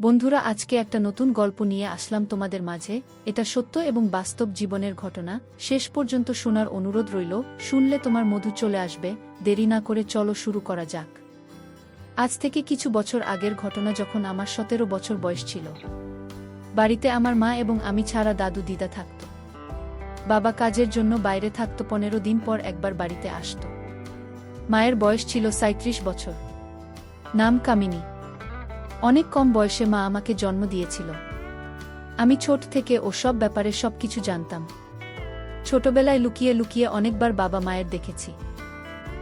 বন্ধুরা, আজকে একটা নতুন গল্প নিয়ে আসলাম তোমাদের মাঝে। এটা সত্য এবং বাস্তব জীবনের ঘটনা। শেষ পর্যন্ত শোনার অনুরোধ রইল। শুনলে তোমার মধু চলে আসবে। দেরি না করে চলো শুরু করা যাক। আজ থেকে কিছু বছর আগের ঘটনা, যখন আমার 17 বছর বয়স ছিল। বাড়িতে আমার মা এবং আমি ছাড়া দাদু দিদা থাকত। বাবা কাজের জন্য বাইরে থাকত। 15 দিন পর একবার বাড়িতে আসত। মায়ের বয়স ছিল 37 বছর। নাম কামিনী। অনেক কম বয়সে মা আমাকে জন্ম দিয়েছিল। আমি ছোট থেকে ওসব ব্যাপারে সবকিছু জানতাম। ছোটবেলায় লুকিয়ে লুকিয়ে অনেকবার বাবা মায়ের দেখেছি।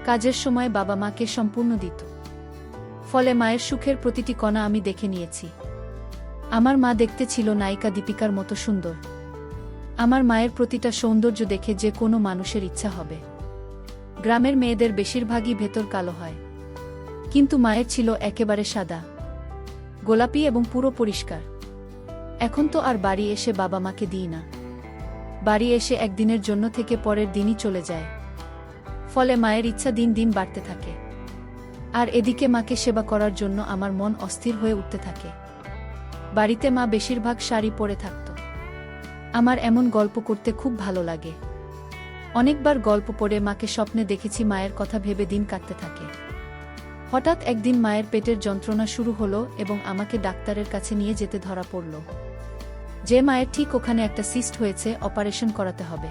কাজের সময় বাবা মাকে সম্পূর্ণ দিত। ফলে মায়ের সুখের প্রতিটি কণা আমি দেখে নিয়েছি। আমার মা দেখতে ছিল নায়িকা দীপিকার মতো সুন্দর। আমার মায়ের প্রতিটা সৌন্দর্য দেখে যে কোনো মানুষের ইচ্ছা হবে। গ্রামের মেয়েদের বেশিরভাগই ভেতর কালো হয়, কিন্তু মায়ের ছিল একেবারে সাদা, গোলাপি এবং পুরো পরিষ্কার। এখন তো আর বাড়ি এসে বাবা মাকে দিই না। বাড়ি এসে একদিনের জন্য থেকে পরের দিনই চলে যায়। ফলে মায়ের ইচ্ছা দিন দিন বাড়তে থাকে। আর এদিকে মাকে সেবা করার জন্য আমার মন অস্থির হয়ে উঠতে থাকে। বাড়িতে মা বেশিরভাগ শাড়ি পরে থাকত। আমার এমন গল্প করতে খুব ভালো লাগে। অনেকবার গল্প পড়ে মাকে স্বপ্নে দেখেছি। মায়ের কথা ভেবে দিন কাটতে থাকে। হঠাৎ একদিন মায়ের পেটের যন্ত্রণা শুরু হলো এবং আমাকে ডাক্তারের কাছে নিয়ে যেতে ধরা পড়ল যে মায়ের ঠিক ওখানে একটা সিস্ট হয়েছে, অপারেশন করাতে হবে।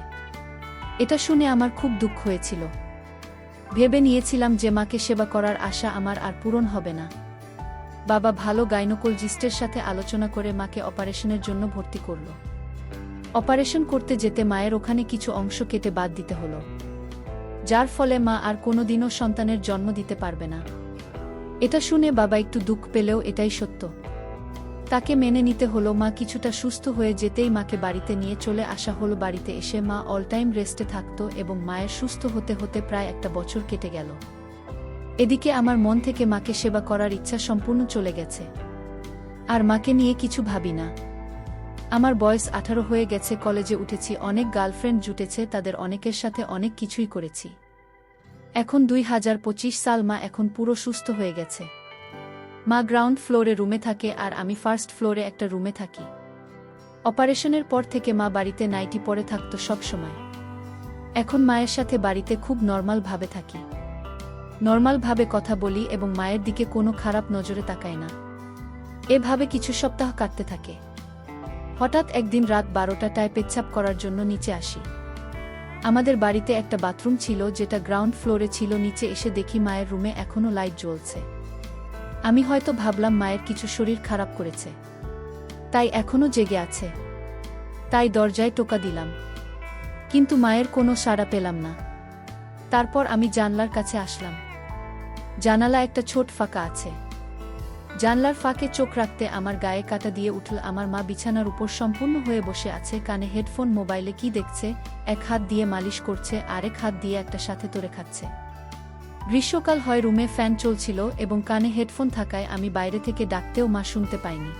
এটা শুনে আমার খুব দুঃখ হয়েছিল। ভেবে নিয়েছিলাম যে মাকে সেবা করার আশা আমার আর পূরণ হবে না। বাবা ভালো গাইনোকোলজিস্টের সাথে আলোচনা করে মাকে অপারেশনের জন্য ভর্তি করল। অপারেশন করতে যেতে মায়ের ওখানে কিছু অংশ কেটে বাদ দিতে হলো, যার ফলে মা আর কোনোদিনও সন্তানের জন্ম দিতে পারবে না। এটা শুনে বাবা একটু দুঃখ পেলেও এটাই সত্য। তাকে মেনে নিতে হলো। মা কিছুটা সুস্থ হয়ে যেতেই মাকে বাড়িতে নিয়ে চলে আসা হলো। বাড়িতে এসে মা অল টাইম রেস্টে থাকত এবং মায়ের সুস্থ হতে হতে প্রায় একটা বছর কেটে গেল। এদিকে আমার মন থেকে মাকে সেবা করার ইচ্ছা সম্পূর্ণ চলে গেছে। আর মাকে নিয়ে কিছু ভাবি না। আমার বয়স 18 হয়ে গেছে। কলেজে উঠেছি। অনেক গার্লফ্রেন্ড জুটেছে। তাদের অনেকের সাথে অনেক কিছুই করেছি। এখন 2025 সাল। মা এখন পুরো সুস্থ হয়ে গেছে। মা গ্রাউন্ড ফ্লোরে রুমে থাকে আর আমি ফার্স্ট ফ্লোরে একটা রুমে থাকি। অপারেশনের পর থেকে মা বাড়িতে নাইটি পরে থাকতো সব সময়। এখন মায়ের সাথে বাড়িতে খুব নর্মাল ভাবে থাকি। নর্মাল ভাবে কথা বলি এবং মায়ের দিকে কোনো খারাপ নজরে তাকাই না। এভাবে কিছু সপ্তাহ কাটতে থাকে। হঠাৎ একদিন রাত 12টায় পেচ্ছাপ করার জন্য নিচে আসি। আমাদের বাড়িতে একটা বাথরুম ছিল যেটা গ্রাউন্ড ফ্লোরে ছিল। নিচে এসে দেখি মায়ের রুমে এখনো লাইট জ্বলছে। আমি হয়তো ভাবলাম মায়ের কিছু শরীর খারাপ করেছে, তাই এখনো জেগে আছে। তাই দরজায় টোকা দিলাম, কিন্তু মায়ের কোনো সাড়া পেলাম না। তারপর আমি জানলার কাছে আসলাম। জানালা একটা ছোট ফাঁকা আছে। জানলার ফাঁকে চোখ রাখতে আমার গায়ে কাঁটা দিয়ে উঠল। আমার মা বিছানার উপর সম্পূর্ণ হয়ে বসে আছে। কানে হেডফোন, মোবাইলে কি দেখছে। এক হাত দিয়ে মালিশ করছে, আরেক হাত দিয়ে একটা সাথে তোরে খাচ্ছে। গ্রীষ্মকাল হয়, রুমে ফ্যান চলছিল এবং কানে হেডফোন থাকায় আমি বাইরে থেকে ডাকতেও মা শুনতে পাইনি।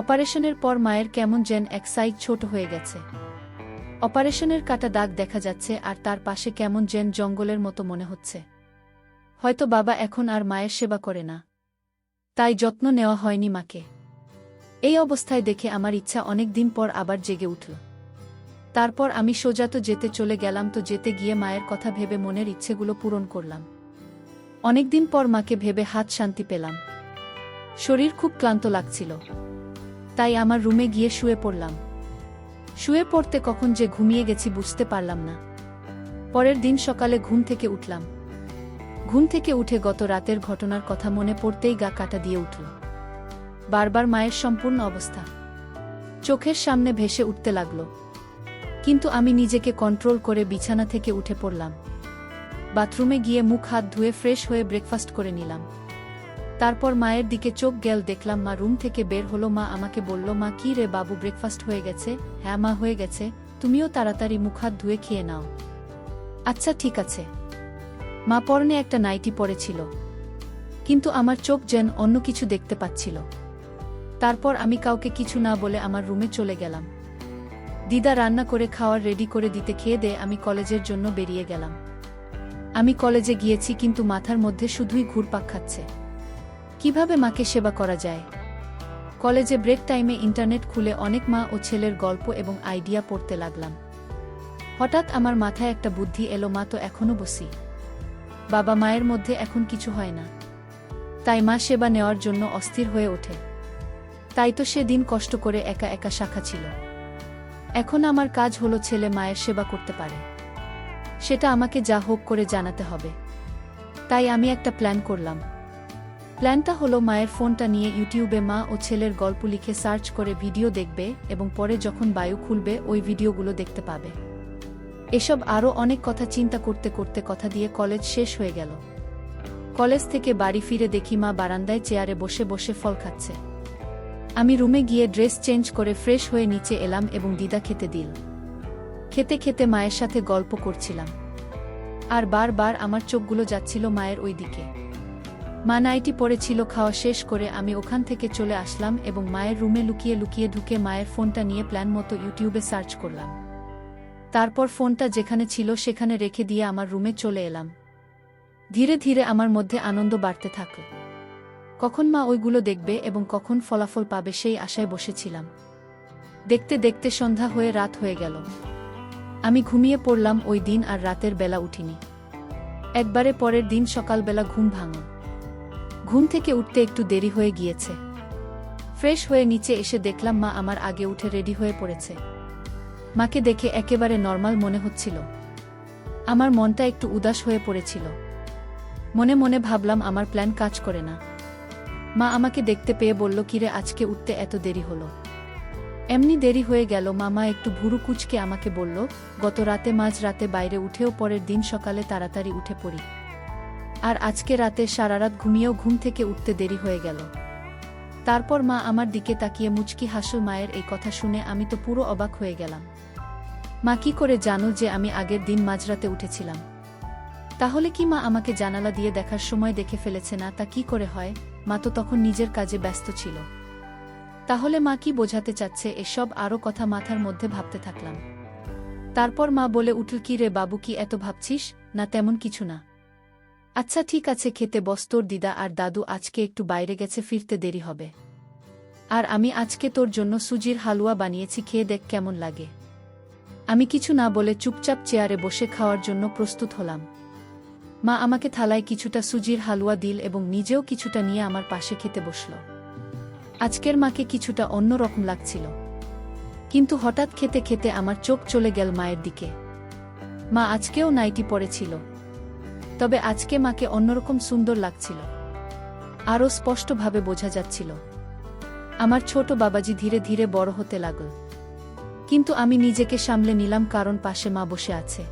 অপারেশনের পর মায়ের কেমন যেন এক সাইড ছোট হয়ে গেছে। অপারেশনের কাটা দাগ দেখা যাচ্ছে আর তার পাশে কেমন যেন জঙ্গলের মতো মনে হচ্ছে। হয়তো বাবা এখন আর মায়ের সেবা করে না, তাই যত্ন নেওয়া হয়নি মাকে। এই অবস্থায় দেখে আমার ইচ্ছা অনেক দিন পর আবার জেগে উঠল। তারপর আমি সোজা তো যেতে চলে গেলাম। তো যেতে গিয়ে মায়ের কথা ভেবে মনের ইচ্ছেগুলো পূরণ করলাম। অনেকদিন পর মাকে ভেবে হাত শান্তি পেলাম। শরীর খুব ক্লান্ত লাগছিল, তাই আমার রুমে গিয়ে শুয়ে পড়লাম। শুয়ে পড়তে কখন যে ঘুমিয়ে গেছি বুঝতে পারলাম না। পরের দিন সকালে ঘুম থেকে উঠলাম। ঘুম থেকে উঠে গত রাতের ঘটনার কথা মনে পড়তেই গা কাটা দিয়ে উঠল। বারবার মায়ের সম্পূর্ণ অবস্থা চোখের সামনে ভেসে উঠতে লাগল। কিন্তু আমি নিজেকে কন্ট্রোল করে বিছানা থেকে উঠে পড়লাম। বাথরুমে গিয়ে মুখ হাত ধুয়ে ফ্রেশ হয়ে ব্রেকফাস্ট করে নিলাম। তারপর মায়ের দিকে চোখ গেল, দেখলাম মা রুম থেকে বের হলো। মা আমাকে বলল, মা কি রে বাবু, ব্রেকফাস্ট হয়ে গেছে? হ্যাঁ মা, হয়ে গেছে। তুমিও তাড়াতাড়ি মুখ হাত ধুয়ে খেয়ে নাও। আচ্ছা ঠিক আছে। মা পরনে একটা নাইটি পরেছিল, কিন্তু আমার চোখ যেন অন্য কিছু দেখতে পাচ্ছিল। তারপর আমি কাউকে কিছু না বলে আমার রুমে চলে গেলাম। দিদা রান্না করে খাওয়ার রেডি করে দিতে খেয়ে দিয়ে আমি কলেজের জন্য বেরিয়ে গেলাম। আমি কলেজে গিয়েছি, কিন্তু মাথার মধ্যে শুধুই ঘুরপাক খাচ্ছে। কিভাবে মাকে সেবা করা যায়, কলেজে ব্রেক টাইমে ইন্টারনেট খুলে অনেক মা ও ছেলের গল্প এবং আইডিয়া পড়তে লাগলাম। হঠাৎ আমার মাথায় একটা বুদ্ধি এলো, মা তো এখনো বসি, বাবা মায়ের মধ্যে এখন কিছু হয় না, তাই মা সেবা নেওয়ার জন্য অস্থির হয়ে ওঠে। তাই তো সেদিন কষ্ট করে একা একা শাখা ছিল। এখন আমার কাজ হলো ছেলে মায়ের সেবা করতে পারে, সেটা আমাকে যা হোক করে জানাতে হবে। তাই আমি একটা প্ল্যান করলাম। প্ল্যানটা হলো মায়ের ফোনটা নিয়ে ইউটিউবে মা ও ছেলের গল্প লিখে সার্চ করে ভিডিও দেখবে এবং পরে যখন বায়ু খুলবে ওই ভিডিওগুলো দেখতে পাবে। এসব আরও অনেক কথা চিন্তা করতে করতে কথা দিয়ে কলেজ শেষ হয়ে গেল। কলেজ থেকে বাড়ি ফিরে দেখি মা বারান্দায় চেয়ারে বসে বসে ফল খাচ্ছে। আমি রুমে গিয়ে ড্রেস চেঞ্জ করে ফ্রেশ হয়ে নিচে এলাম এবং দিদা খেতে দিল। খেতে খেতে মায়ের সাথে গল্প করছিলাম, আর বারবার আমার চোখগুলো যাচ্ছিল মায়ের ওই দিকে। মা নাইটি পরেছিল। খাওয়া শেষ করে আমি ওখান থেকে চলে আসলাম এবং মায়ের রুমে লুকিয়ে লুকিয়ে ঢুকে মায়ের ফোনটা নিয়ে প্ল্যান মতো ইউটিউবে সার্চ করলাম। তারপর ফোনটা যেখানে ছিল সেখানে রেখে দিয়ে আমার রুমে চলে এলাম। ধীরে ধীরে আমার মধ্যে আনন্দ বাড়তে থাকল। কখন মা ওইগুলো দেখবে এবং কখন ফলাফল পাবে সেই আশায় বসেছিলাম। দেখতে দেখতে সন্ধ্যা হয়ে রাত হয়ে গেল। আমি ঘুমিয়ে পড়লাম। ওই দিন আর রাতের বেলা উঠিনি। একবারে পরের দিন সকালবেলা ঘুম ভাঙল। ঘুম থেকে উঠতে একটু দেরি হয়ে গিয়েছে। ফ্রেশ হয়ে নিচে এসে দেখলাম মা আমার আগে উঠে রেডি হয়ে পড়েছে। মাকে দেখে একেবারে নর্মাল মনে হচ্ছিল। আমার মনটা একটু উদাস হয়ে পড়েছিল। মনে মনে ভাবলাম আমার প্ল্যান কাজ করে না। মা আমাকে দেখতে পেয়ে বলল, কিরে আজকে উঠতে এত দেরি হলো? এমনি দেরি হয়ে গেল। মামা একটু ভুরু কুঁচকে আমাকে বলল, গত রাতে মাঝ রাতে বাইরে উঠেও পরের দিন সকালে তাড়াতাড়ি উঠে পড়ি, আর আজকে রাতে সারারাত ঘুমিয়েও ঘুম থেকে উঠতে দেরি হয়ে গেল। তারপর মা আমার দিকে তাকিয়ে মুচকি হাসল। মায়ের এই কথা শুনে আমি তো পুরো অবাক হয়ে গেলাম। মা কি করে জানো যে আমি আগের দিন মাঝরাতে উঠেছিলাম? তাহলে কি মা আমাকে জানালা দিয়ে দেখার সময় দেখে ফেলেছে না? তা কি করে হয়? মা তো তখন নিজের কাজে ব্যস্ত ছিল। তাহলে মা কি বোঝাতে চাচ্ছে? এসব আরও কথা মাথার মধ্যে ভাবতে থাকলাম। তারপর মা বলে উঠল, কি রে বাবু, কি এত ভাবছিস? না তেমন কিছু না। আচ্ছা ঠিক আছে, খেতে বস। তোর দিদা আর দাদু আজকে একটু বাইরে গেছে, ফিরতে দেরি হবে। আর আমি আজকে তোর জন্য সুজির হালুয়া বানিয়েছি, খেয়ে দেখ কেমন লাগে। আমি কিছু না বলে চুপচাপ চেয়ারে বসে খাওয়ার জন্য প্রস্তুত হলাম। মা আমাকে থালায় কিছুটা সুজির হালুয়া দিল এবং নিজেও কিছুটা নিয়ে আমার পাশে খেতে বসল। আজকের মাকে কিছুটা অন্যরকম লাগছিল। কিন্তু হঠাৎ খেতে খেতে আমার চোখ চলে গেল মায়ের দিকে। মা আজকেও নাইটি পরেছিল, তবে আজকে মাকে অন্যরকম সুন্দর লাগছিল। আরও স্পষ্টভাবে বোঝা যাচ্ছিল। আমার ছোট বাবাজি ধীরে ধীরে বড় হতে লাগল। কিন্তু আমি নিজেকে সামলে নিলাম, কারণ পাশে মা বসে আছে।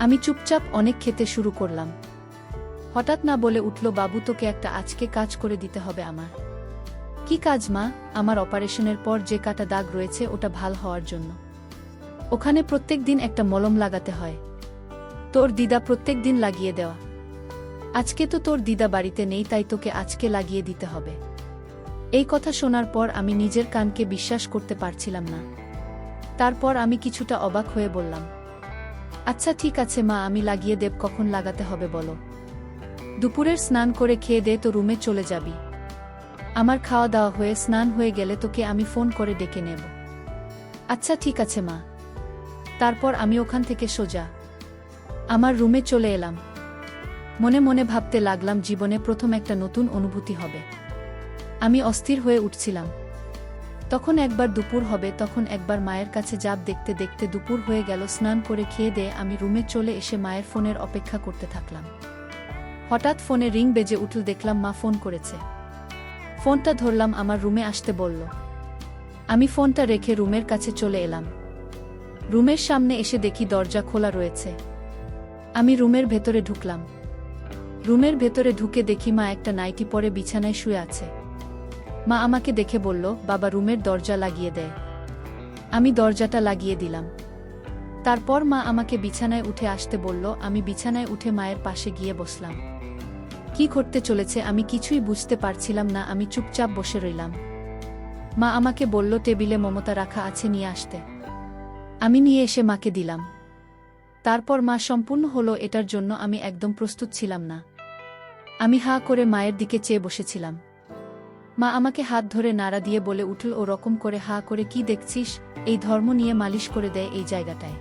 আমি চুপচাপ অনেক খেতে শুরু করলাম। হঠাৎ না বলে উঠল, বাবু তোকে একটা আজকে কাজ করে দিতে হবে আমার। কি কাজ মা? আমার অপারেশনের পর যে কাটা দাগ রয়েছে ওটা ভাল হওয়ার জন্য। ওখানে প্রত্যেক দিন একটা মলম লাগাতে হয়। তোর দিদা প্রত্যেক দিন লাগিয়ে দেওয়া। আজকে তো তোর দিদা বাড়িতে নেই, তাই তোকে আজকে লাগিয়ে দিতে হবে। এই কথা শোনার পর আমি নিজের কানকে বিশ্বাস করতে পারছিলাম না। তারপর আমি কিছুটা অবাক হয়ে বললাম, আচ্ছা ঠিক আছে মা, আমি লাগিয়ে দেব। কখন লাগাতে হবে বলো? দুপুরের স্নান করে খেয়ে দে তো রুমে চলে যাবি। আমার খাওয়া দাওয়া হয়ে স্নান হয়ে গেলে তোকে আমি ফোন করে ডেকে নেব। আচ্ছা ঠিক আছে মা। তারপর আমি ওখান থেকে সোজা আমার রুমে চলে এলাম। মনে মনে ভাবতে লাগলাম, জীবনে প্রথম একটা নতুন অনুভূতি হবে। আমি অস্থির হয়ে উঠছিলাম। তখন একবার দুপুর হবে, তখন একবার মায়ের কাছে যাব। দেখতে দেখতে দুপুর হয়ে গেল। স্নান করে খেয়ে দিয়ে আমি রুমে চলে এসে মায়ের ফোনের অপেক্ষা করতে থাকলাম। হঠাৎ ফোনে রিং বেজে উঠল। দেখলাম মা ফোন করেছে। ফোনটা ধরলাম। আমার রুমে আসতে বলল। আমি ফোনটা রেখে রুমের কাছে চলে এলাম। রুমের সামনে এসে দেখি দরজা খোলা রয়েছে। আমি রুমের ভেতরে ঢুকলাম। রুমের ভেতরে ঢুকে দেখি মা একটা নাইটি পরে বিছানায় শুয়ে আছে। মা আমাকে দেখে বলল, বাবা রুমের দরজা লাগিয়ে দেয়। আমি দরজাটা লাগিয়ে দিলাম। তারপর মা আমাকে বিছানায় উঠে আসতে বলল। আমি বিছানায় উঠে মায়ের পাশে গিয়ে বসলাম। কি ঘটতে চলেছে আমি কিছুই বুঝতে পারছিলাম না। আমি চুপচাপ বসে রইলাম। মা আমাকে বলল, টেবিলে মমতা রাখা আছে, নিয়ে আসতে। আমি নিয়ে এসে মাকে দিলাম। তারপর মা সম্পূর্ণ হলো, এটার জন্য আমি একদম প্রস্তুত ছিলাম না। আমি হাঁ করে মায়ের দিকে চেয়ে বসেছিলাম। মা আমাকে হাত ধরে নাড়া দিয়ে বলে উঠল, ও রকম করে হা করে কি দেখছিস, এই ধর্ম নিয়ে মালিশ করে দেয় এই জায়গাটায়।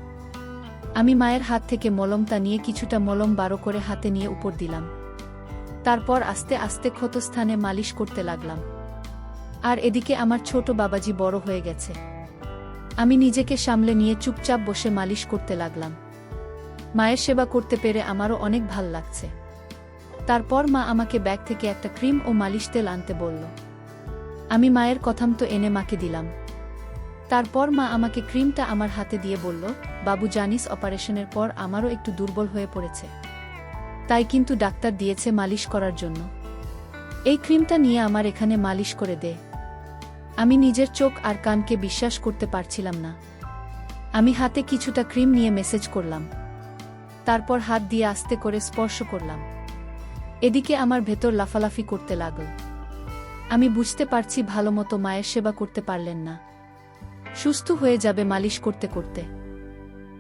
আমি মায়ের হাত থেকে মলমটা নিয়ে কিছুটা মলম বারো করে হাতে নিয়ে উপর দিলাম। তারপর আস্তে আস্তে ক্ষতস্থানে মালিশ করতে লাগলাম। আর এদিকে আমার ছোট বাবাজি বড় হয়ে গেছে। আমি নিজেকে সামলে নিয়ে চুপচাপ বসে মালিশ করতে লাগলাম। মায়ের সেবা করতে পেরে আমারও অনেক ভাল লাগছে। তারপর মা আমাকে ব্যাগ থেকে একটা ক্রিম ও মালিশ তেল আনতে বলল। আমি মায়ের কথামতো এনে মাকে দিলাম। তারপর মা আমাকে ক্রিমটা আমার হাতে দিয়ে বলল, বাবু জানিস, অপারেশনের পর আমারও একটু দুর্বল হয়ে পড়েছে, তাই কিন্তু ডাক্তার দিয়েছে মালিশ করার জন্য। এই ক্রিমটা নিয়ে আমার এখানে মালিশ করে দে। আমি নিজের চোখ আর কানকে বিশ্বাস করতে পারছিলাম না। আমি হাতে কিছুটা ক্রিম নিয়ে মেসেজ করলাম। তারপর হাত দিয়ে আস্তে করে স্পর্শ করলাম। এদিকে আমার ভেতর লাফালাফি করতে লাগল। আমি বুঝতে পারছি ভালোমতো মায়ের সেবা করতে পারলেন না, সুস্থ হয়ে যাবে মালিশ করতে করতে।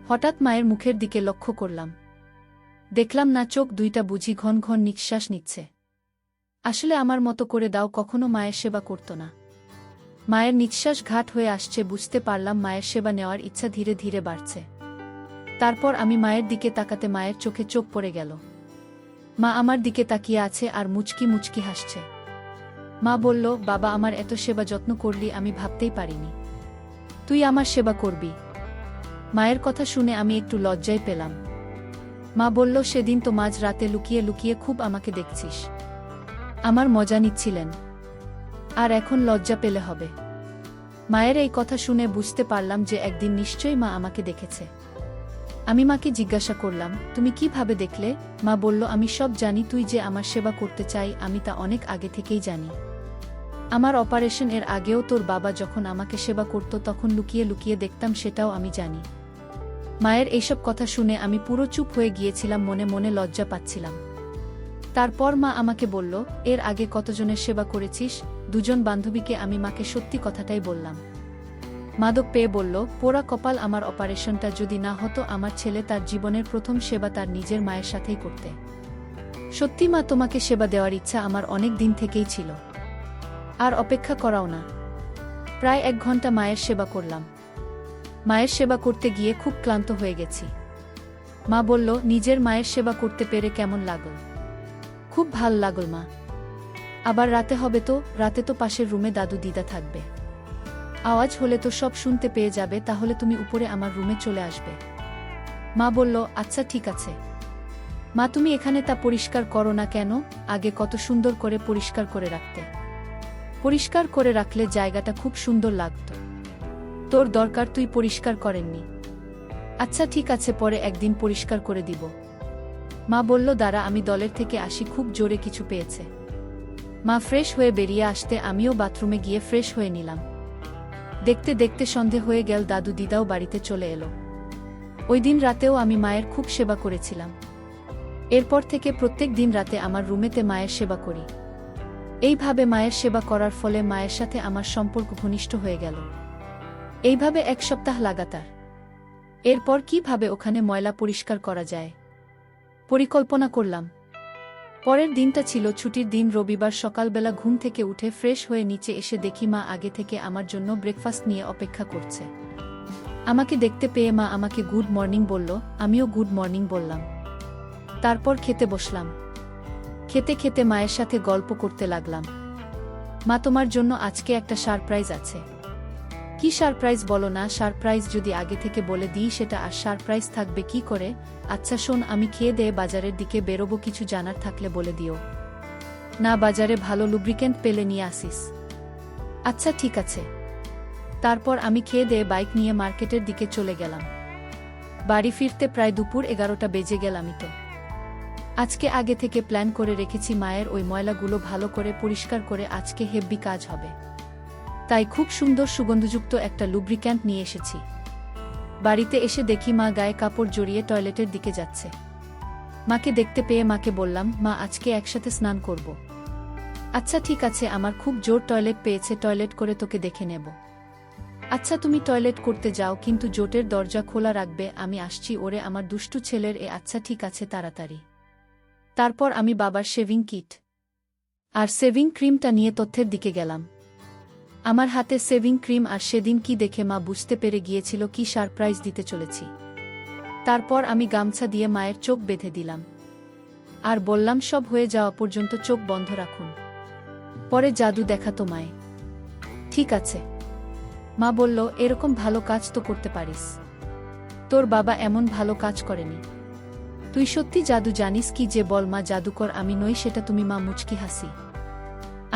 হঠাৎ মায়ের মুখের দিকে লক্ষ্য করলাম। দেখলাম না চোখ দুইটা বুঝি ঘন ঘন নিঃশ্বাস নিচ্ছে। আসলে আমার মতো করে দাও কখনো মায়ের সেবা করত না। মায়ের নিঃশ্বাস ঘাট হয়ে আসছে, বুঝতে পারলাম মায়ের সেবা নেওয়ার ইচ্ছা ধীরে ধীরে বাড়ছে। তারপর আমি মায়ের দিকে তাকাতে মায়ের চোখে চোখ পড়ে গেল। মা আমার দিকে তাকিয়ে আছে আর মুচকি মুচকি হাসছে। মা বলল, বাবা, আমার এত সেবা যত্ন করলি আমি ভাবতেই পারিনি তুই আমার সেবা করবি। মায়ের কথা শুনে আমি একটু লজ্জায় পেলাম। মা বলল, সেদিন তো মাঝ রাতে লুকিয়ে লুকিয়ে খুব আমাকে দেখছিস, আমার মজা নিচ্ছিলেন, আর এখন লজ্জা পেলে হবে। মায়ের এই কথা শুনে বুঝতে পারলাম যে একদিন নিশ্চয়ই মা আমাকে দেখেছে। আমি মাকে জিজ্ঞাসা করলাম, তুমি কিভাবে দেখলে? মা বলল, আমি সব জানি, তুই যে আমার সেবা করতে চাই আমি তা অনেক আগে থেকেই জানি। আমার অপারেশন এর আগেও তোর বাবা যখন আমাকে সেবা করত তখন লুকিয়ে লুকিয়ে দেখতাম, সেটাও আমি জানি। মায়ের এইসব কথা শুনে আমি পুরো চুপ হয়ে গিয়েছিলাম, মনে মনে লজ্জা পাচ্ছিলাম। তারপর মা আমাকে বলল, এর আগে কতজনের সেবা করেছিস? 2 জন বান্ধবীকে। আমি মাকে সত্যি কথাটাই বললাম। মাদক পেয়ে বলল, পোড়া কপাল, আমার অপারেশনটা যদি না হতো আমার ছেলে তার জীবনের প্রথম সেবা তার নিজের মায়ের সাথেই করতে। সত্যি মা, তোমাকে সেবা দেওয়ার ইচ্ছা আমার অনেক দিন থেকেই ছিল। আর অপেক্ষা করাও না। প্রায় 1 ঘন্টা মায়ের সেবা করলাম। মায়ের সেবা করতে গিয়ে খুব ক্লান্ত হয়ে গেছি। মা বলল, নিজের মায়ের সেবা করতে পেরে কেমন লাগল? খুব ভাল লাগল মা। আবার রাতে হবে তো? রাতে তো পাশের রুমে দাদু দিদা থাকবে, আওয়াজ হলে তো সব শুনতে পেয়ে যাবে, তাহলে তুমি উপরে আমার রুমে চলে আসবে। মা বলল, আচ্ছা ঠিক আছে। মা, তুমি এখানে তা পরিষ্কার করো না কেন? আগে কত সুন্দর করে পরিষ্কার করে রাখতে। পরিষ্কার করে রাখলে জায়গাটা খুব সুন্দর লাগত। তোর দরকার তুই পরিষ্কার করেননি। আচ্ছা ঠিক আছে, পরে একদিন পরিষ্কার করে দিব। মা বলল, দাঁড়া, আমি দলের থেকে আসি, খুব জোরে কিছু পেয়েছে। মা ফ্রেশ হয়ে বেরিয়ে আসতে আমিও বাথরুমে গিয়ে ফ্রেশ হয়ে নিলাম। দেখতে দেখতে সন্ধে হয়ে গেল, দাদু দিদাও বাড়িতে চলে এলো। ওই দিন রাতেও আমি মায়ের খুব সেবা করেছিলাম। এরপর থেকে প্রত্যেক দিন রাতে আমার রুমেতে মায়ের সেবা করি। এইভাবে মায়ের সেবা করার ফলে মায়ের সাথে আমার সম্পর্ক ঘনিষ্ঠ হয়ে গেল। এইভাবে 1 সপ্তাহ লাগাতার। এরপর কিভাবে ওখানে ময়লা পরিষ্কার করা যায় পরিকল্পনা করলাম। পরের দিনটা ছিল ছুটির দিন, রবিবার। সকালবেলা ঘুম থেকে উঠে ফ্রেশ হয়ে নিচে এসে দেখি মা আগে থেকে আমার জন্য ব্রেকফাস্ট নিয়ে অপেক্ষা করছে। আমাকে দেখতে পেয়ে মা আমাকে গুড মর্নিং বলল, আমিও গুড মর্নিং বললাম। তারপর খেতে বসলাম। খেতে খেতে মায়ের সাথে গল্প করতে লাগলাম। মা, তোমার জন্য আজকে একটা সারপ্রাইজ আছে। কি সারপ্রাইজ বলো না? সারপ্রাইজ যদি আগে থেকে বলে দিই সেটা আর সারপ্রাইজ থাকবে কি করে? আচ্ছা শোন, আমি খেয়ে দিয়ে বাজারের দিকে বেরোবো, কিছু জানার থাকলে বলে দিও। না, বাজারে ভালো লুব্রিক্যান্ট পেলে নিয়ে আসিস। আচ্ছা ঠিক আছে। তারপর আমি খেয়ে দিয়ে বাইক নিয়ে মার্কেটের দিকে চলে গেলাম। বাড়ি ফিরতে প্রায় দুপুর 11টা বেজে গেল। আমি তো আজকে আগে থেকে প্ল্যান করে রেখেছি মায়ের ওই ময়লাগুলো ভালো করে পরিষ্কার করে আজকে হেব্বি কাজ হবে। তাই খুব সুন্দর সুগন্ধযুক্ত একটা লুব্রিক্যান্ট নিয়ে এসেছি। বাড়িতে এসে দেখি মা গায়ে কাপড় জড়িয়ে টয়লেটের দিকে যাচ্ছে। মাকে দেখতে পেয়ে মাকে বললাম, মা, আজকে একসাথে স্নান করব। আচ্ছা ঠিক আছে, আমার খুব জোর টয়লেট পেয়েছে, টয়লেট করে তোকে দেখে নেব। আচ্ছা তুমি টয়লেট করতে যাও, কিন্তু জোটের দরজা খোলা রাখবে, আমি আসছি। ওরে আমার দুষ্টু ছেলের আচ্ছা ঠিক আছে, তাড়াতাড়ি। তারপর আমি বাবার শেভিং কিট আর সেভিং ক্রিমটা নিয়ে তথ্যের দিকে গেলাম। আমার হাতে সেভিং ক্রিম, আর সেদিন কি দেখে মা বুঝতে পেরে গিয়েছিল কি সারপ্রাইজ দিতে চলেছি। তারপর আমি গামছা দিয়ে মায়ের চোখ বেঁধে দিলাম আর বললাম, সব হয়ে যাওয়া পর্যন্ত চোখ বন্ধ রাখুন, পরে জাদু দেখাতো মায়ে। ঠিক আছে। মা বলল, এরকম ভালো কাজ তো করতে পারিস, তোর বাবা এমন ভালো কাজ করেনি। তুই সত্যি জাদু জানিস কি? যে বল মা, জাদুকর আমি নই সেটা তুমি। মা মুচকি হাসি।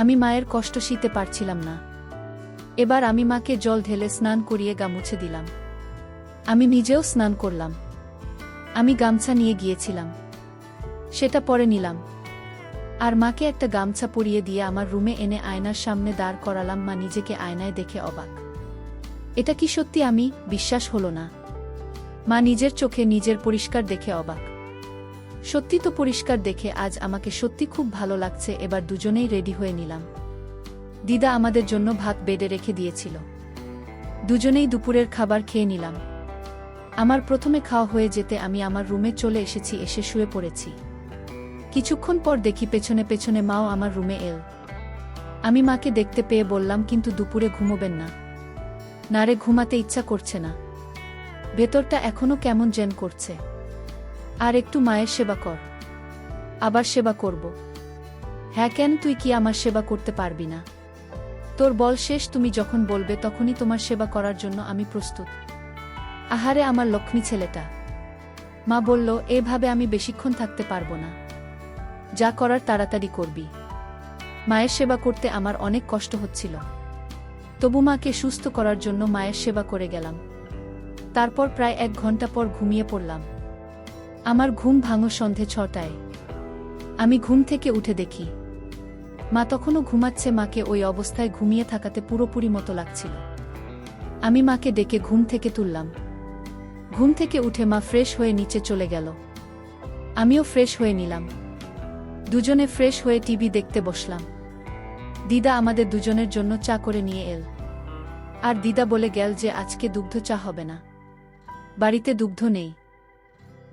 আমি মায়ের কষ্ট সইতে পারছিলাম না। এবার আমি মাকে জল ঢেলে স্নান করিয়ে গা মুছে দিলাম। আমি নিজেও স্নান করলাম। আমি গামছা নিয়ে গিয়েছিলাম, সেটা পরে নিলাম, আর মাকে একটা গামছা পরিয়ে দিয়ে আমার রুমে এনে আয়নার সামনে দাঁড় করালাম। মা নিজেকে আয়নায় দেখে অবাক। এটা কি সত্যি? আমি বিশ্বাস হলো না। মা নিজের চোখে নিজের পরিষ্কার দেখে অবাক। সত্যি তো পরিষ্কার দেখে আজ আমাকে সত্যি খুব ভালো লাগছে। এবার দুজনেই রেডি হয়ে নিলাম। দিদা আমাদের জন্য ভাত বেড়ে রেখে দিয়েছিল। দুজনেই দুপুরের খাবার খেয়ে নিলাম। আমার প্রথমে খাওয়া হয়ে যেতে আমি আমার রুমে চলে এসেছি, এসে শুয়ে পড়েছি। কিছুক্ষণ পর দেখি পেছনে পেছনে মাও আমার রুমে এল। আমি মাকে দেখতে পেয়ে বললাম, কিন্তু দুপুরে ঘুমোবেন না? না রে, ঘুমাতে ইচ্ছা করছে না, ভেতরটা এখনো কেমন যেন করছে। আর একটু মায়ের সেবা কর। আবার সেবা করব? হ্যাঁ, কেন? তুই কি আমার সেবা করতে পারবি না? তোর বল শেষ, তুমি যখন বলবে তখনই তোমার সেবা করার জন্য আমি প্রস্তুত। আহারে আমার লক্ষ্মী ছেলেটা। মা বলল, এভাবে আমি বেশিক্ষণ থাকতে পারবো না, যা করার তাড়াতাড়ি করবি। মায়ের সেবা করতে আমার অনেক কষ্ট হচ্ছিল, তবু মাকে সুস্থ করার জন্য মায়ের সেবা করে গেলাম। তারপর প্রায় 1 ঘন্টা পর ঘুমিয়ে পড়লাম। আমার ঘুম ভাঙল সন্ধে 6টায়। আমি ঘুম থেকে উঠে দেখি মা তখনও ঘুমাচ্ছে। মাকে ওই অবস্থায় ঘুমিয়ে থাকাতে পুরোপুরি মতো লাগছিল। আমি মাকে ডেকে ঘুম থেকে তুললাম। ঘুম থেকে উঠে মা ফ্রেশ হয়ে নিচে চলে গেল। আমিও ফ্রেশ হয়ে নিলাম। দুজনে ফ্রেশ হয়ে টিভি দেখতে বসলাম। দিদা আমাদের দুজনের জন্য চা করে নিয়ে এল। আর দিদা বলে গেল যে আজকে দুগ্ধ চা হবে না, বাড়িতে দুগ্ধ নেই।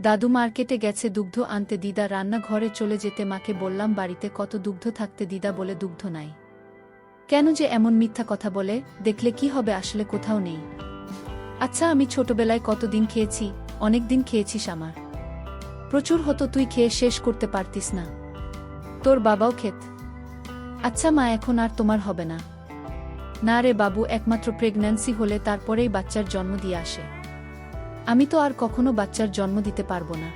দাদু মার্কেটে গেছে দুগ্ধ আনতে। দিদা রান্নাঘরে চলে যেতে মাকে বললাম, বাড়িতে কত দুগ্ধ থাকতে। দিদা বলে, দুগ্ধ নাই। কেন যে এমন মিথ্যা কথা বলে? দেখলে কি হবে, আসলে কোথাও নেই। আচ্ছা, আমি ছোটবেলায় কতদিন খেয়েছি? অনেক দিন খেয়েছিস। আমার প্রচুর হতো, তুই খেয়ে শেষ করতে পারতিস না। তোর বাবাও খেত। আচ্ছা মা, এখন আর তোমার হবে না? না রে বাবু, একমাত্র প্রেগন্যান্সি হলে তারপরেই বাচ্চার জন্ম দিয়ে আসে। আমি তো আর কখনো বাচ্চার জন্ম দিতে পারবো না।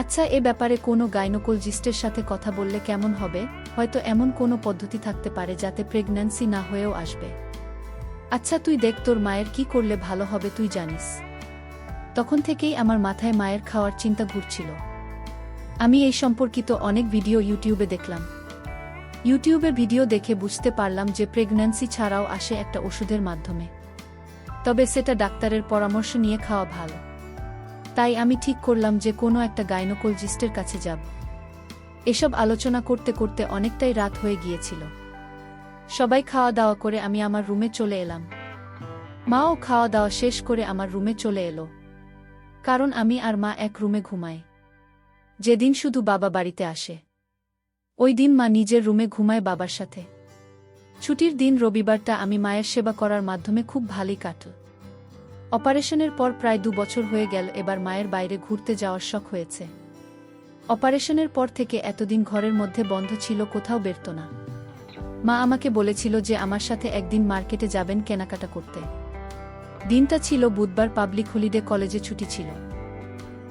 আচ্ছা, এ ব্যাপারে কোনো গাইনোকোলজিস্টের সাথে কথা বললে কেমন হবে? হয়তো এমন কোনো পদ্ধতি থাকতে পারে যাতে প্রেগন্যান্সি না হয়েও আসবে। আচ্ছা, তুই দেখ তোর মায়ের কি করলে ভালো হবে, তুই জানিস। তখন থেকেই আমার মাথায় মায়ের খাওয়ার চিন্তা ঘুরছিল। আমি এই সম্পর্কিত অনেক ভিডিও ইউটিউবে দেখলাম। ইউটিউবে ভিডিও দেখে বুঝতে পারলাম যে প্রেগন্যান্সি ছাড়াও আসে একটা ওষুধের মাধ্যমে, তবে সেটা ডাক্তারের পরামর্শ নিয়ে খাওয়া ভালো। তাই আমি ঠিক করলাম যে কোনো একটা গাইনোকোলজিস্টের কাছে যাব। এসব আলোচনা করতে করতে অনেকটাই রাত হয়ে গিয়েছিল। সবাই খাওয়া দাওয়া করে আমি আমার রুমে চলে এলাম। মাও খাওয়া দাওয়া শেষ করে আমার রুমে চলে এলো, কারণ আমি আর মা এক রুমে ঘুমাই। যেদিন শুধু বাবা বাড়িতে আসে, ওই দিন মা নিজের রুমে ঘুমায় বাবার সাথে। ছুটির দিন রবিবারটা আমি মায়ের সেবা করার মাধ্যমে খুব ভালোই কাটল। অপারেশনের পর প্রায় 2 বছর হয়ে গেল। এবার মায়ের বাইরে ঘুরতে যাওয়ার শখ হয়েছে। অপারেশনের পর থেকে এতদিন ঘরের মধ্যে বন্ধ ছিল, কোথাও বেরতো না। মা আমাকে বলেছিল যে আমার সাথে একদিন মার্কেটে যাবেন কেনাকাটা করতে। দিনটা ছিল বুধবার, পাবলিক হলিডে, কলেজে ছুটি ছিল।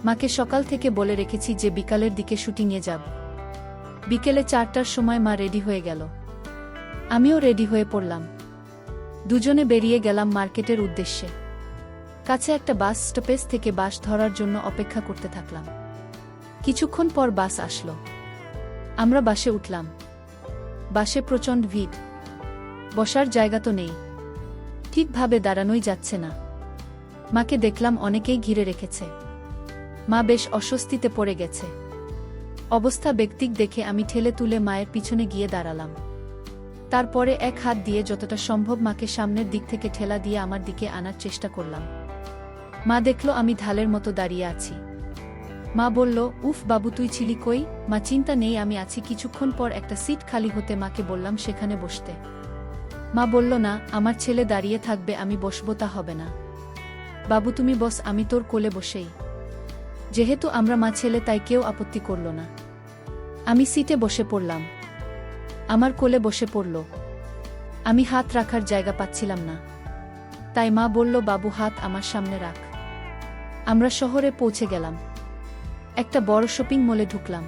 মাকে সকাল থেকে বলে রেখেছি যে বিকালের দিকে শুটিংয়ে যাব। বিকেলে 4টার সময় মা রেডি হয়ে গেল। আমিও রেডি হয়ে পড়লাম। দুজনে বেরিয়ে গেলাম মার্কেটের উদ্দেশ্যে। কাছে একটা বাস স্টপেজ থেকে বাস ধরার জন্য অপেক্ষা করতে থাকলাম। কিছুক্ষণ পর বাস আসলো। আমরা বাসে উঠলাম। বাসে প্রচণ্ড ভিড়, বসার জায়গা তো নেই, ঠিকভাবে দাঁড়ানোই যাচ্ছে না। মাকে দেখলাম অনেকেই ঘিরে রেখেছে। মা বেশ অস্বস্তিতে পড়ে গেছে। অবস্থা বেক্তিক দেখে আমি ঠেলে তুলে মায়ের পিছনে গিয়ে দাঁড়ালাম। তারপরে এক হাত দিয়ে যতটা সম্ভব মাকে সামনের দিক থেকে ঠেলা দিয়ে আমার দিকে আনার চেষ্টা করলাম। মা দেখল আমি ঢালের মতো দাঁড়িয়ে আছি। মা বলল, উফ বাবু তুই ছিলি কই? মা, চিন্তা নেই, আমি আছি। কিছুক্ষণ পর একটা সিট খালি হতে মাকে বললাম সেখানে বসতে। মা বলল, না, আমার ছেলে দাঁড়িয়ে থাকবে, আমি বসবো তা হবে না। বাবু তুমি বস, আমি তোর কোলে বসেই। যেহেতু আমরা মা ছেলে তাই কেউ আপত্তি করল না। আমি সিটে বসে পড়লাম। আমার কোলে বসে পড়ল। আমি হাত রাখার জায়গা পাচ্ছিলাম না। তাই মা বলল, বাবু হাত আমার সামনে রাখ। আমরা শহরে পৌঁছে গেলাম। একটা বড় শপিং মলে ঢুকলাম।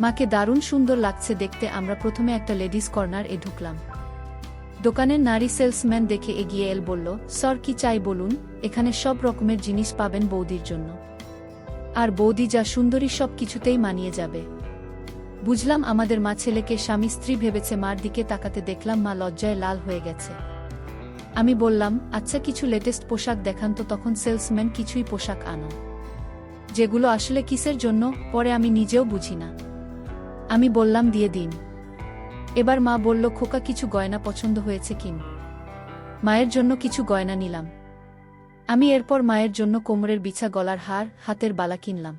মাকে দারুণ সুন্দর লাগছে দেখতে। আমরা প্রথমে একটা লেডিস কর্নার এ ঢুকলাম। দোকানের নারী সেলসম্যান দেখে এগিয়ে এল, বলল, স্যার কি চাই বলুন, এখানে সব রকমের জিনিস পাবেন বৌদির জন্য। আর বৌদি যা সুন্দরী সব কিছুতেই মানিয়ে যাবে। বুঝলাম আমাদের মা ছেলেকে স্বামী স্ত্রী ভেবেছে। মার দিকে তাকাতে দেখলাম মা লজ্জায় লাল হয়ে গেছে। আমি বললাম, আচ্ছা কিছু লেটেস্ট পোশাক দেখান তো। তখন সেলসম্যান, কিছুই পোশাক আনো, যেগুলো আসলে কিসের জন্য পরে আমি নিজেও বুঝি না। আমি বললাম, দিয়ে দিন। এবার মা বলল, খোকা কিছু গয়না পছন্দ হয়েছে কিন। মায়ের জন্য কিছু গয়না নিলাম। আমি এরপর মায়ের জন্য কোমরের বিছা, গলার হার, হাতের বালা কিনলাম।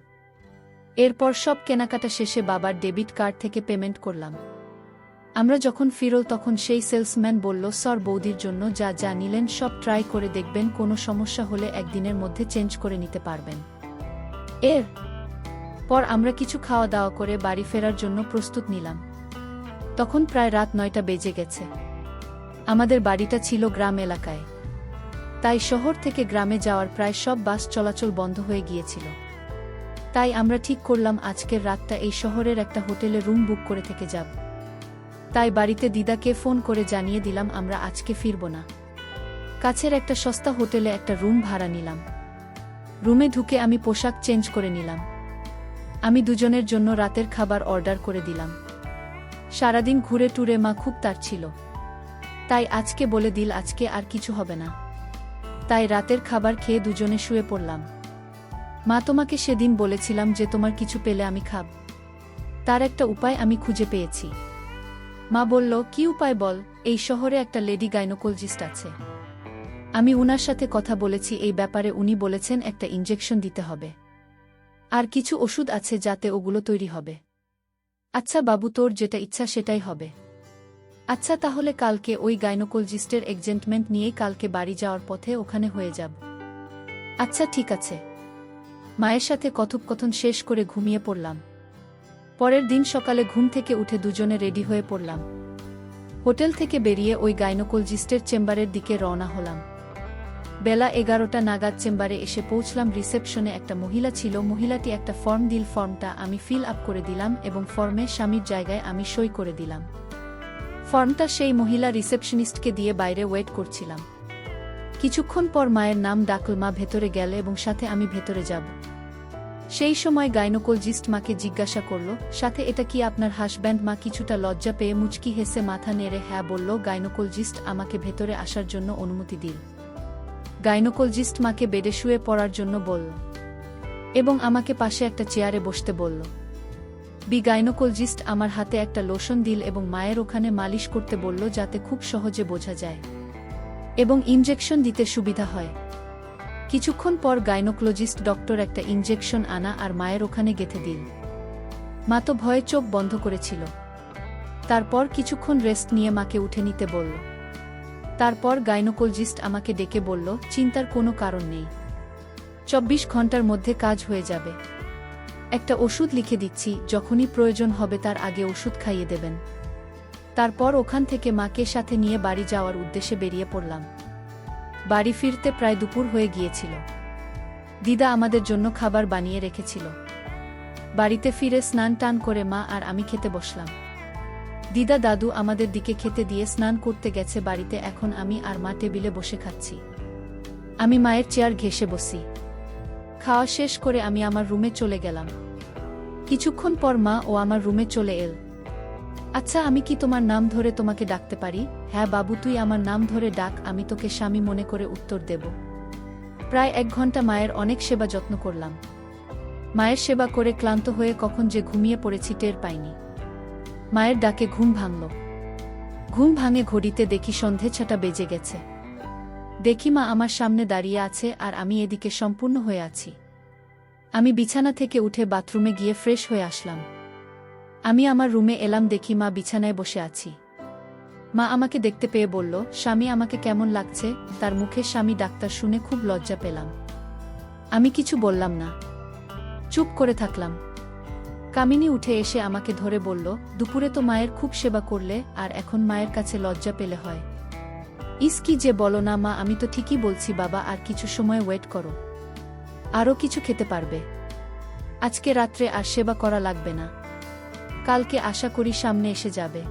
এরপর সব কেনাকাটা শেষে বাবার ডেবিট কার্ড থেকে পেমেন্ট করলাম। আমরা যখন ফিরল তখন সেই সেলসম্যান বলল, স্যার বৌদির জন্য যা যা নিলেন সব ট্রাই করে দেখবেন, কোনো সমস্যা হলে একদিনের মধ্যে চেঞ্জ করে নিতে পারবেন। এর পর আমরা কিছু খাওয়া দাওয়া করে বাড়ি ফেরার জন্য প্রস্তুত নিলাম। তখন প্রায় রাত 9টা বেজে গেছে। আমাদের বাড়িটা ছিল গ্রাম এলাকায়, তাই শহর থেকে গ্রামে যাওয়ার প্রায় সব বাস চলাচল বন্ধ হয়ে গিয়েছিল। তাই আমরা ঠিক করলাম আজকের রাতটা এই শহরের একটা হোটেলে রুম বুক করে থেকে যাব। তাই বাড়িতে দিদাকে ফোন করে জানিয়ে দিলাম আমরা আজকে ফিরব না। কাছের একটা সস্তা হোটেলে একটা রুম ভাড়া নিলাম। রুমে ঢুকে আমি পোশাক চেঞ্জ করে নিলাম। আমি দুজনের জন্য রাতের খাবার অর্ডার করে দিলাম। সারাদিন ঘুরে টুরে মা খুব তাড়ছিল, তাই আজকে বলে দিল আজকে আর কিছু হবে না। তাই রাতের খাবার খেয়ে দুজনে শুয়ে পড়লাম। মা, তোমাকে সেদিন বলেছিলাম যে তোমার কিছু পেলে আমি খাব, তার একটা উপায় আমি খুঁজে পেয়েছি। মা বলল, কি উপায় বল? এই শহরে একটা লেডি গাইনোকোলজিস্ট আছে, আমি উনার সাথে কথা বলেছি এই ব্যাপারে। উনি বলেছেন একটা ইনজেকশন দিতে হবে, আর কিছু ওষুধ আছে যাতে ওগুলো তৈরি হবে। আচ্ছা বাবু, তোর যেটা ইচ্ছা সেটাই হবে। আচ্ছা তাহলে কালকে ওই গাইনোকোলজিস্টের এক্সেন্টমেন্ট নিয়েই কালকে বাড়ি যাওয়ার পথে ওখানে হয়ে যাব। আচ্ছা ঠিক আছে। মায়ের সাথে কথোপকথন শেষ করে ঘুমিয়ে পড়লাম। পরের দিন সকালে ঘুম থেকে উঠে দুজনে রেডি হয়ে পড়লাম। হোটেল থেকে বেরিয়ে ওই গাইনোকোলজিস্টের চেম্বারের দিকে রওনা হলাম। বেলা 11টা নাগাদ চেম্বারে এসে পৌঁছলাম। রিসেপশনে একটা মহিলা ছিল। মহিলাটি একটা ফর্ম দিল। ফর্মটা আমি ফিল আপ করে দিলাম এবং ফর্মে স্বামীর জায়গায় আমি সই করে দিলাম। ফর্মটা সেই মহিলা রিসেপশনিস্টকে দিয়ে বাইরে ওয়েট করছিলাম। কিছুক্ষণ পর মায়ের নাম ডাকল। মা ভেতরে গেল এবং সাথে আমি ভেতরে যাব। সেই সময় গাইনোকোলজিস্ট মাকে জিজ্ঞাসা করল, সাথে এটা কি আপনার হাসব্যান্ড? মা কিছুটা লজ্জা পেয়ে মুচকি হেসে মাথা নেড়ে হ্যাঁ বলল। গাইনোকোলজিস্ট আমাকে ভেতরে আসার জন্য অনুমতি দিল। গাইনোকোলজিস্ট মাকে বেডে শুয়ে পড়ার জন্য বলল এবং আমাকে পাশে একটা চেয়ারে বসতে বলল। গাইনোকোলজিস্ট আমার হাতে একটা লোশন দিল এবং মায়ের ওখানে মালিশ করতে বলল যাতে খুব সহজে বোঝা যায় এবং ইনজেকশন দিতে সুবিধা হয়। কিছুক্ষণ পর গাইনোকোলজিস্ট ডক্টর একটা ইনজেকশন আনা আর মায়ের ওখানে গেঁথে দিল। মা তো ভয়ে চোখ বন্ধ করেছিল। তারপর কিছুক্ষণ রেস্ট নিয়ে মাকে উঠে নিতে বলল। তারপর গাইনোকোলজিস্ট আমাকে ডেকে বলল, চিন্তার কোনো কারণ নেই, 24 ঘন্টার মধ্যে কাজ হয়ে যাবে। একটা ওষুধ লিখে দিচ্ছি, যখনই প্রয়োজন হবে তার আগে ওষুধ খাইয়ে দেবেন। তারপর ওখান থেকে মাকে সাথে নিয়ে বাড়ি যাওয়ার উদ্দেশ্যে বেরিয়ে পড়লাম। বাড়ি ফিরতে প্রায় দুপুর হয়ে গিয়েছিল। দিদা আমাদের জন্য খাবার বানিয়ে রেখেছিল। বাড়িতে ফিরে স্নান টান করে মা আর আমি খেতে বসলাম। দিদা দাদু আমাদের দিকে খেতে দিয়ে স্নান করতে গেছে বাড়িতে। এখন আমি আর মা টেবিলে বসে খাচ্ছি। আমি মায়ের চেয়ার ঘেঁষে বসি। খাওয়া শেষ করে আমি আমার রুমে চলে গেলাম। কিছুক্ষণ পর মা ও আমার রুমে চলে এল। আচ্ছা আমি কি তোমার নাম ধরে তোমাকে ডাকতে পারি? হ্যাঁ বাবু, তুই আমার নাম ধরে ডাক, আমি তোকে স্বামী মনে করে উত্তর দেব। প্রায় 1 ঘন্টা মায়ের অনেক সেবা যত্ন করলাম। মায়ের সেবা করে ক্লান্ত হয়ে কখন যে ঘুমিয়ে পড়েছি টের পাইনি। মায়ের ডাকে ঘুম ভাঙল। ঘুম ভাঙে ঘড়িতে দেখি সন্ধে 6টা বেজে গেছে। দেখি মা আমার সামনে দাঁড়িয়ে আছে আর আমি এদিকে সম্পূর্ণ হয়ে আছি। আমি বিছানা থেকে উঠে বাথরুমে গিয়ে ফ্রেশ হয়ে আসলাম। আমি আমার রুমে এলাম, দেখি মা বিছানায় বসে আছি। মা আমাকে দেখতে পেয়ে বলল, স্বামী আমাকে কেমন লাগছে? তার মুখে স্বামী ডাক্তার শুনে খুব লজ্জা পেলাম। আমি কিছু বললাম না, চুপ করে থাকলাম। কামিনী উঠে এসে আমাকে ধরে বলল, দুপুরে তো মায়ের খুব সেবা করলে, আর এখন মায়ের কাছে লজ্জা পেলে হয়? ইস কি যে বলো না মা, আমি তো ঠিকই বলছি বাবা, আর কিছু সময় ওয়েট করো, আরও কিছু খেতে পারবে। আজকে রাত্রে আর সেবা করা লাগবে না, কালকে আশা করি সামনে এসে যাবে,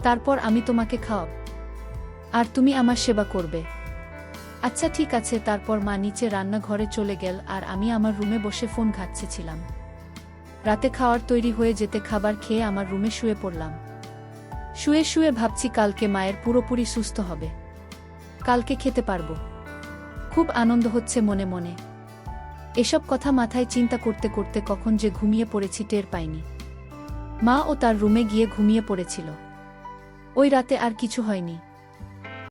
তারপর আমি তোমাকে খাওয়াব, আর তুমি আমার সেবা করবে। আচ্ছা ঠিক আছে। তারপর মা নিচে রান্নাঘরে চলে গেল, আর আমি আমার রুমে বসে ফোন ঘাঁটছিলাম। রাতে খাওয়ার তৈরি হয়ে যেতে খাবার খেয়ে আমার রুমে শুয়ে পড়লাম। শুয়ে শুয়ে ভাবছি কালকে মায়ের পুরোপুরি সুস্থ হবে, কালকে খেতে পারবো। খুব আনন্দ হচ্ছে মনে মনে। এসব কথা মাথায় চিন্তা করতে করতে কখন যে ঘুমিয়ে পড়েছি টের পাইনি। মা ও তার রুমে গিয়ে ঘুমিয়ে পড়েছিল। ওই রাতে আর কিছু হয়নি।